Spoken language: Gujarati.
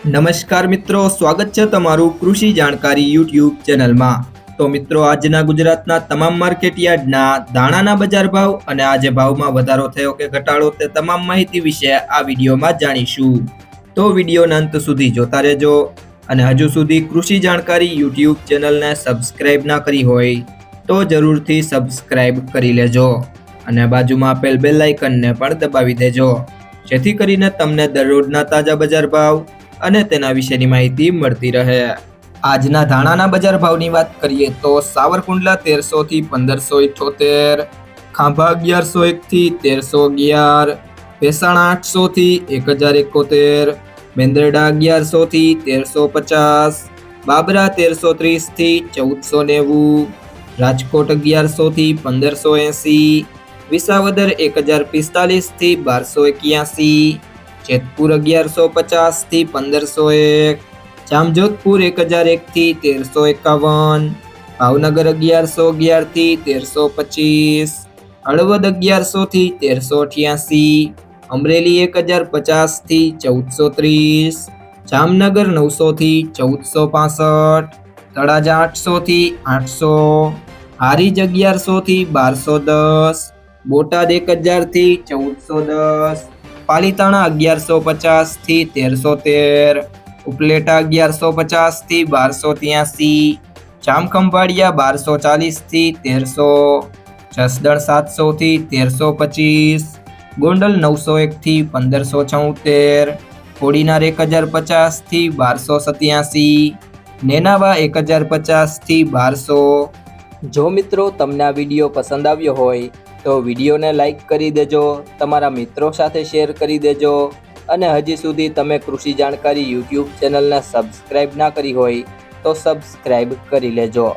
નમસ્કાર મિત્રો, સ્વાગત છે તમારું કૃષિ જાણકારી યુટ્યુબ ચેનલમાં। તો મિત્રો, આજના ગુજરાતના તમામ માર્કેટ યાર્ડના દાણાના બજાર ભાવ અને આજે ભાવમાં વધારો થયો કે ઘટાડો તે તમામ માહિતી વિશે આ વિડીયોમાં જાણીશું। તો વિડીયોના અંત સુધી જોતા રહેજો અને હજુ સુધી કૃષિ જાણકારી યુટ્યુબ ચેનલને સબસ્ક્રાઇબ ના કરી હોય તો જરૂરથી સબસ્ક્રાઇબ કરી લેજો અને બાજુમાં આપેલ બેલ આઇકનને પણ દબાવી દેજો, જેથી કરીને તમને દરરોજના તાજા બજાર ભાવ અને તેના વિશેની માહિતી મળતી રહે। આજના ધાણાના બજાર ભાવની વાત કરીએ તો સાવરકુંડલા 1300 થી 1578, ખાંભા 1101 થી 1311, ભેસાણા 800 થી 1071, મેંદરડા 1100 થી 1350, બાબરા 1330 થી 1490, રાજકોટ 1100 થી 1580, વિસાવદર 1045 થી 1281, જેતપુર 1150 થી 1501, જામજોધપુર 1001 થી 1351, ભાવનગર 1111 થી 1325, હળવદ 1100 થી 1388, અમરેલી 1050 થી 1430, જામનગર 900 થી 1465, તળાજા 800 થી 800, હારીજ 1100 થી 1210, બોટાદ 1000 થી 1410, પાલીતાણા 1150 થી 1313, ઉપલેટા 1150 થી 1283, જામખંભાળિયા 1240 થી 1300, જસદણ 700 થી 1325, ગોંડલ 901 થી 1574, કોડીનાર 1050 થી 1287, નેનાવા 1050 થી 1200। જો મિત્રો તમને આ વિડીયો પસંદ આવ્યો હોય તો વિડીયોને લાઈક કરી દેજો, તમારા મિત્રો સાથે શેર કરી દેજો અને હજી સુધી તમે કૃષિ જાણકારી યુટ્યુબ ચેનલને સબસ્ક્રાઇબ ના કરી હોય તો સબસ્ક્રાઇબ કરી લેજો।